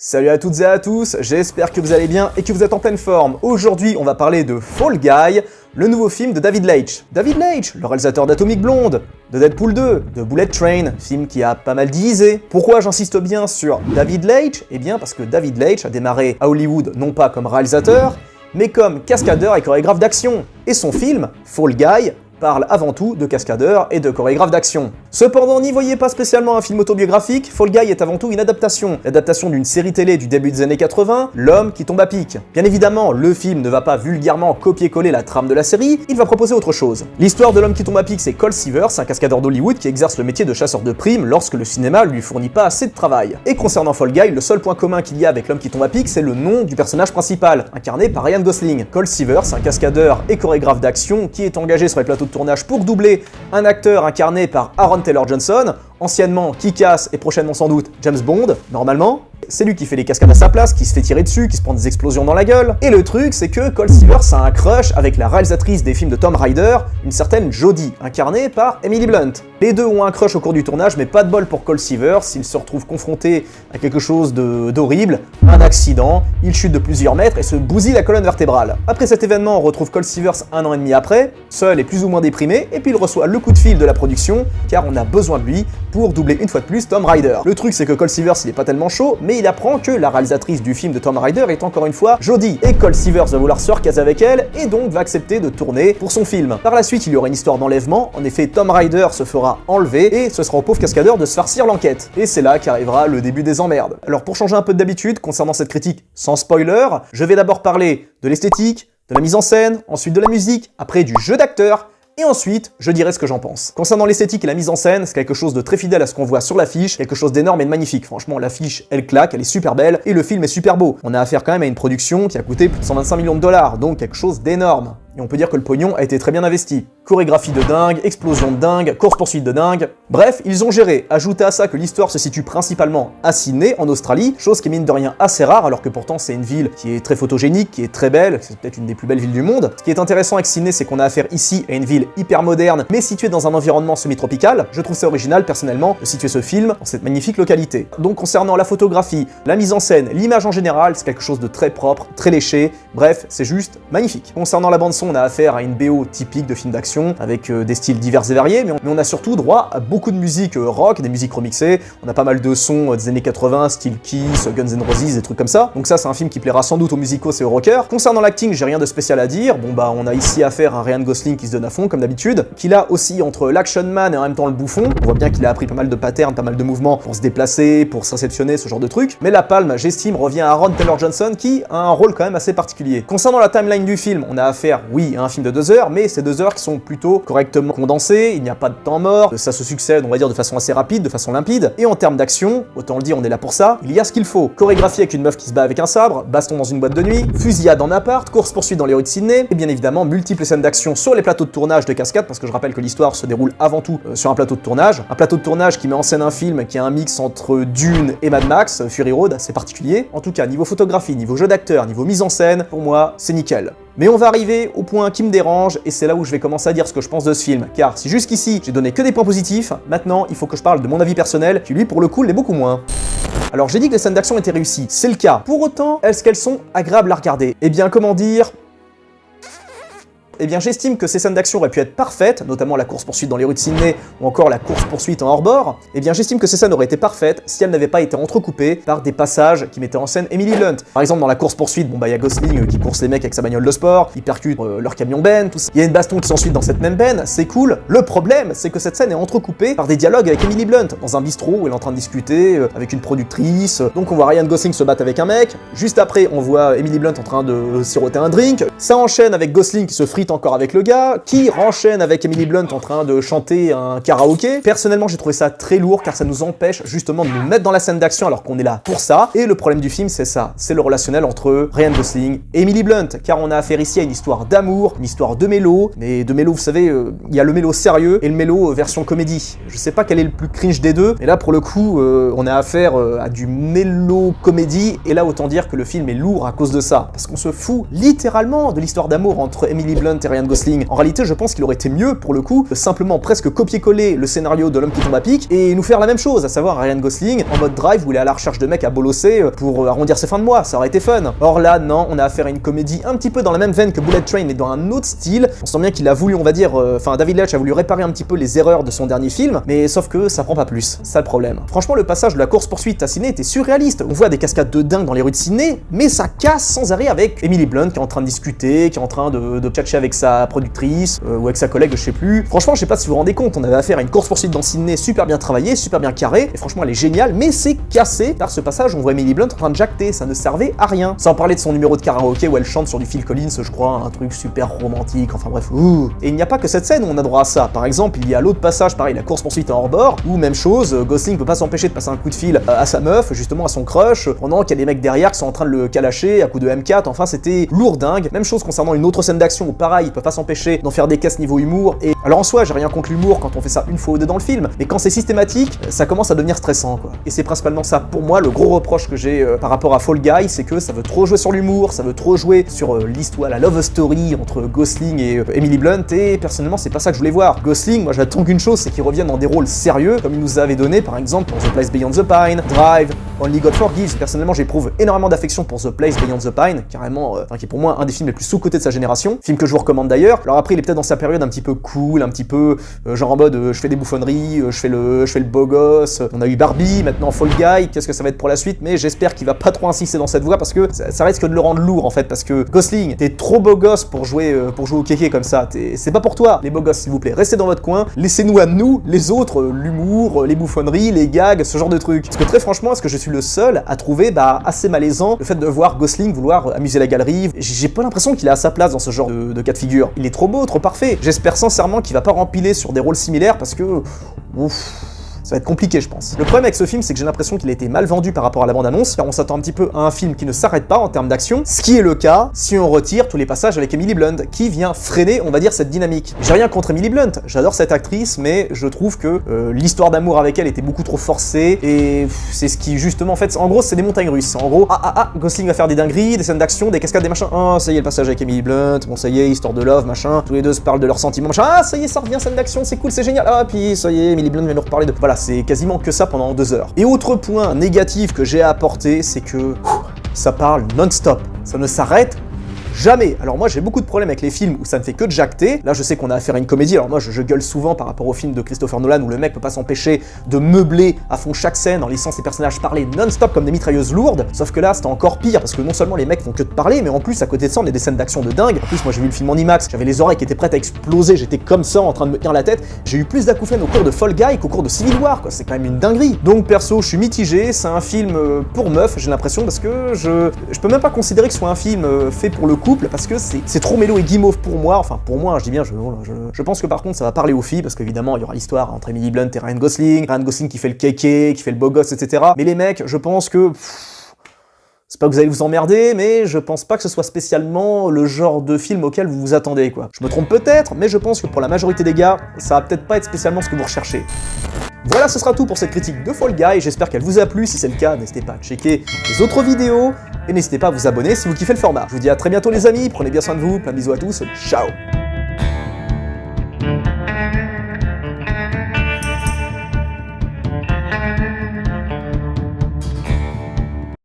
Salut à toutes et à tous, j'espère que vous allez bien et que vous êtes en pleine forme. Aujourd'hui, on va parler de Fall Guy, le nouveau film de David Leitch. David Leitch, le réalisateur d'Atomic Blonde, de Deadpool 2, de Bullet Train, film qui a pas mal divisé. Pourquoi j'insiste bien sur David Leitch? Eh bien parce que David Leitch a démarré à Hollywood non pas comme réalisateur, mais comme cascadeur et chorégraphe d'action. Et son film, Fall Guy, parle avant tout de cascadeur et de chorégraphe d'action. Cependant, n'y voyez pas spécialement un film autobiographique, Fall Guy est avant tout une adaptation. L'adaptation d'une série télé du début des années 80, L'homme qui tombe à pic. Bien évidemment, le film ne va pas vulgairement copier-coller la trame de la série, il va proposer autre chose. L'histoire de l'homme qui tombe à pic, c'est Cole Seavers, un cascadeur d'Hollywood qui exerce le métier de chasseur de primes lorsque le cinéma lui fournit pas assez de travail. Et concernant Fall Guy, le seul point commun qu'il y a avec l'homme qui tombe à pic, c'est le nom du personnage principal, incarné par Ryan Gosling. Cole Seavers, un cascadeur et chorégraphe d'action qui est engagé sur les plateaux de tournage pour doubler un acteur incarné par Aaron Taylor Johnson, anciennement Kick-Ass et prochainement sans doute James Bond, normalement. C'est lui qui fait les cascades à sa place, qui se fait tirer dessus, qui se prend des explosions dans la gueule. Et le truc, c'est que Cole Seavers a un crush avec la réalisatrice des films de Tomb Raider, une certaine Jodie, incarnée par Emily Blunt. Les deux ont un crush au cours du tournage, mais pas de bol pour Cole Seavers, il se retrouve confronté à quelque chose d'horrible, un accident, il chute de plusieurs mètres et se bousille la colonne vertébrale. Après cet événement, on retrouve Cole Seavers un an et demi après, seul et plus ou moins déprimé, et puis il reçoit le coup de fil de la production, car on a besoin de lui pour doubler une fois de plus Tomb Raider. Le truc, c'est que Cole Seavers, il est pas tellement chaud, mais il apprend que la réalisatrice du film de Tomb Raider est encore une fois Jodie, et Cole Seavers va vouloir se recaser avec elle, et donc va accepter de tourner pour son film. Par la suite, il y aura une histoire d'enlèvement, en effet, Tomb Raider se fera enlever, et ce sera au pauvre cascadeur de se farcir l'enquête. Et c'est là qu'arrivera le début des emmerdes. Alors pour changer un peu d'habitude, concernant cette critique sans spoiler, je vais d'abord parler de l'esthétique, de la mise en scène, ensuite de la musique, après du jeu d'acteur, et ensuite, je dirai ce que j'en pense. Concernant l'esthétique et la mise en scène, c'est quelque chose de très fidèle à ce qu'on voit sur l'affiche, quelque chose d'énorme et de magnifique. Franchement, l'affiche, elle claque, elle est super belle, et le film est super beau. On a affaire quand même à une production qui a coûté plus de 125 millions de dollars, donc quelque chose d'énorme. Et on peut dire que le pognon a été très bien investi. Chorégraphie de dingue, explosion de dingue, course-poursuite de dingue. Bref, ils ont géré. Ajoutez à ça que l'histoire se situe principalement à Sydney, en Australie, chose qui est mine de rien assez rare, alors que pourtant c'est une ville qui est très photogénique, qui est très belle, c'est peut-être une des plus belles villes du monde. Ce qui est intéressant avec Sydney, c'est qu'on a affaire ici à une ville hyper moderne, mais située dans un environnement semi-tropical. Je trouve ça original, personnellement, de situer ce film dans cette magnifique localité. Donc concernant la photographie, la mise en scène, l'image en général, c'est quelque chose de très propre, très léché, bref, c'est juste magnifique. Concernant la bande-son, on a affaire à une BO typique de film d'action, avec des styles divers et variés, mais on a surtout droit à beaucoup de musique rock, des musiques remixées, on a pas mal de sons des années 80, style Kiss, Guns N' Roses, des trucs comme ça. Donc ça, c'est un film qui plaira sans doute aux musicos et aux rockers. Concernant l'acting, j'ai rien de spécial à dire. Bon bah, on a ici affaire à Ryan Gosling qui se donne à fond, comme d'habitude, qu'il a aussi entre l'action man et en même temps le bouffon. On voit bien qu'il a appris pas mal de patterns, pas mal de mouvements pour se déplacer, pour se réceptionner, ce genre de trucs. Mais la palme, j'estime, revient à Aaron Taylor Johnson, qui a un rôle quand même assez particulier. Concernant la timeline du film, on a affaire, oui, à un film de 2 heures, mais c'est 2 heures qui sont plutôt correctement condensées, il n'y a pas de temps mort, ça se succède, on va dire, de façon assez rapide, de façon limpide, et en termes d'action, autant le dire, on est là pour ça, il y a ce qu'il faut. Chorégraphie avec une meuf qui se bat avec un sabre, baston dans une boîte de nuit, fusillade en appart, course-poursuite dans les rues de Sydney, et bien évidemment, multiples scènes d'action sur les plateaux de tournage de cascade, parce que je rappelle que l'histoire se déroule avant tout sur un plateau de tournage qui met en scène un film qui a un mix entre Dune et Mad Max, Fury Road, assez particulier. En tout cas, niveau photographie, niveau jeu d'acteur, niveau mise en scène, pour moi, c'est nickel. Mais on va arriver au point qui me dérange, et c'est là où je vais commencer à dire ce que je pense de ce film. Car si jusqu'ici, j'ai donné que des points positifs, maintenant, il faut que je parle de mon avis personnel, qui lui, pour le coup, l'est beaucoup moins. Alors j'ai dit que les scènes d'action étaient réussies, c'est le cas. Pour autant, est-ce qu'elles sont agréables à regarder? Eh bien, comment dire... Eh bien, j'estime que ces scènes d'action auraient pu être parfaites, notamment la course-poursuite dans les rues de Sydney ou encore la course-poursuite en hors-bord. Eh bien, j'estime que ces scènes auraient été parfaites si elles n'avaient pas été entrecoupées par des passages qui mettaient en scène Emily Blunt. Par exemple, dans la course-poursuite, bon bah, il y a Gosling qui course les mecs avec sa bagnole de sport, il percute leur camion ben, tout ça. Il y a une baston qui s'ensuit dans cette même ben, c'est cool. Le problème, c'est que cette scène est entrecoupée par des dialogues avec Emily Blunt, dans un bistrot où elle est en train de discuter avec une productrice. Donc on voit Ryan Gosling se battre avec un mec. Juste après, on voit Emily Blunt en train de siroter un drink. Ça enchaîne avec Gosling qui se frite encore avec le gars, qui renchaîne avec Emily Blunt en train de chanter un karaoké. Personnellement, j'ai trouvé ça très lourd car ça nous empêche justement de nous mettre dans la scène d'action alors qu'on est là pour ça. Et le problème du film, c'est ça, c'est le relationnel entre Ryan Gosling et Emily Blunt, car on a affaire ici à une histoire d'amour, une histoire de mélo, mais de mélo, vous savez, il y a le mélo sérieux et le mélo version comédie. Je sais pas quel est le plus cringe des deux, mais là pour le coup, on a affaire à du mélo comédie, et là autant dire que le film est lourd à cause de ça, parce qu'on se fout littéralement de l'histoire d'amour entre Emily Blunt et Ryan Gosling. En réalité, je pense qu'il aurait été mieux, pour le coup, de simplement presque copier-coller le scénario de L'homme qui tombe à pic et nous faire la même chose, à savoir Ryan Gosling en mode Drive où il est à la recherche de mecs à bolosser pour arrondir ses fins de mois, ça aurait été fun. Or là, non, on a affaire à une comédie un petit peu dans la même veine que Bullet Train, mais dans un autre style. On sent bien qu'il a voulu, on va dire, David Leitch a voulu réparer un petit peu les erreurs de son dernier film, mais sauf que ça prend pas plus, ça le problème. Franchement, le passage de la course-poursuite à Sydney était surréaliste. On voit des cascades de dingue dans les rues de Sydney, mais ça casse sans arrêt avec Emily Blunt qui est en train de discuter, qui est en train de tchatcher avec sa productrice, ou avec sa collègue, je sais plus. Franchement, je sais pas si vous vous rendez compte, on avait affaire à une course-poursuite dans Sydney super bien travaillée, super bien carrée, et franchement elle est géniale, mais c'est cassé par ce passage où on voit Emily Blunt en train de jacter, ça ne servait à rien. Sans parler de son numéro de karaoké où elle chante sur du Phil Collins, je crois, un truc super romantique, enfin bref. Ouh. Et il n'y a pas que cette scène où on a droit à ça. Par exemple, il y a l'autre passage, pareil, la course-poursuite en hors-bord, où même chose, Gosling peut pas s'empêcher de passer un coup de fil à sa meuf, justement à son crush, pendant qu'il y a des mecs derrière qui sont en train de le calacher à coup de M4, enfin c'était lourd dingue. Même chose concernant une autre scène d'action où pareil, il peut pas s'empêcher d'en faire des caisses niveau humour, et alors en soi, j'ai rien contre l'humour quand on fait ça une fois ou deux dans le film, mais quand c'est systématique, ça commence à devenir stressant, quoi. Et c'est principalement ça, pour moi, le gros reproche que j'ai par rapport à Fall Guy, c'est que ça veut trop jouer sur l'humour, ça veut trop jouer sur l'histoire, la love story entre Gosling et Emily Blunt, et personnellement, c'est pas ça que je voulais voir. Gosling, moi j'attends qu'une chose, c'est qu'il revienne dans des rôles sérieux, comme il nous avait donné, par exemple, dans The Place Beyond the Pine, Drive, Only God Forgives. Personnellement, j'éprouve énormément d'affection pour The Place Beyond the Pine, carrément, qui est pour moi un des films les plus sous-cotés de sa génération, film que je vous recommande d'ailleurs. Alors après, il est peut-être dans sa période un petit peu cool, un petit peu genre en mode je fais des bouffonneries, je fais le beau gosse. On a eu Barbie, maintenant Fall Guy, qu'est-ce que ça va être pour la suite, mais j'espère qu'il va pas trop insister dans cette voie parce que ça risque de le rendre lourd en fait, parce que Gosling, t'es trop beau gosse pour jouer au kéké comme ça, c'est pas pour toi, les beaux gosses s'il vous plaît, restez dans votre coin, laissez-nous à nous, les autres, l'humour, les bouffonneries, les gags, ce genre de trucs. Parce que très franchement, est-ce que je suis le seul à trouver assez malaisant le fait de voir Gosling vouloir amuser la galerie? J'ai pas l'impression qu'il est à sa place dans ce genre de cas de figure. Il est trop beau, trop parfait. J'espère sincèrement qu'il va pas rempiler sur des rôles similaires parce que... Ouf... Ça va être compliqué, je pense. Le problème avec ce film, c'est que j'ai l'impression qu'il a été mal vendu par rapport à la bande-annonce, car on s'attend un petit peu à un film qui ne s'arrête pas en termes d'action, ce qui est le cas si on retire tous les passages avec Emily Blunt, qui vient freiner, on va dire, cette dynamique. J'ai rien contre Emily Blunt, j'adore cette actrice, mais je trouve que l'histoire d'amour avec elle était beaucoup trop forcée, et c'est ce qui, justement, en fait, en gros, c'est des montagnes russes. En gros, Gosling va faire des dingueries, des scènes d'action, des cascades, des machins, ça y est, le passage avec Emily Blunt, bon, ça y est, histoire de love, machin, tous les deux se parlent de leurs sentiments, machin, ça y est, ça revient, scène d'action, c'est cool, c'est génial, puis ça y est, Emily Blunt vient nous reparler de... Voilà, c'est quasiment que ça pendant 2 heures. Et autre point négatif que j'ai à apporter, c'est que ça parle non-stop. Ça ne s'arrête jamais. Alors moi j'ai beaucoup de problèmes avec les films où ça ne fait que de jacter. Là je sais qu'on a affaire à une comédie, alors moi je gueule souvent par rapport au film de Christopher Nolan où le mec peut pas s'empêcher de meubler à fond chaque scène en laissant ses personnages parler non-stop comme des mitrailleuses lourdes. Sauf que là c'était encore pire parce que non seulement les mecs font que de parler, mais en plus à côté de ça on a des scènes d'action de dingue. En plus moi j'ai vu le film en IMAX, j'avais les oreilles qui étaient prêtes à exploser, j'étais comme ça en train de me tenir la tête. J'ai eu plus d'acouphènes au cours de Fall Guy qu'au cours de Civil War, quoi. C'est quand même une dinguerie. Donc perso je suis mitigé, c'est un film pour meuf, j'ai l'impression, parce que je peux même pas considérer que ce soit un film fait pour le couple parce que c'est trop mélo et guimauve pour moi, enfin pour moi, je dis bien, je pense que par contre ça va parler aux filles, parce qu'évidemment il y aura l'histoire entre Emily Blunt et Ryan Gosling qui fait le kéké, qui fait le beau gosse, etc. Mais les mecs, je pense que... c'est pas que vous allez vous emmerder, mais je pense pas que ce soit spécialement le genre de film auquel vous vous attendez, quoi. Je me trompe peut-être, mais je pense que pour la majorité des gars, ça va peut-être pas être spécialement ce que vous recherchez. Voilà, ce sera tout pour cette critique de Fall Guy, j'espère qu'elle vous a plu. Si c'est le cas, n'hésitez pas à checker les autres vidéos, et n'hésitez pas à vous abonner si vous kiffez le format. Je vous dis à très bientôt les amis, prenez bien soin de vous, plein de bisous à tous, ciao.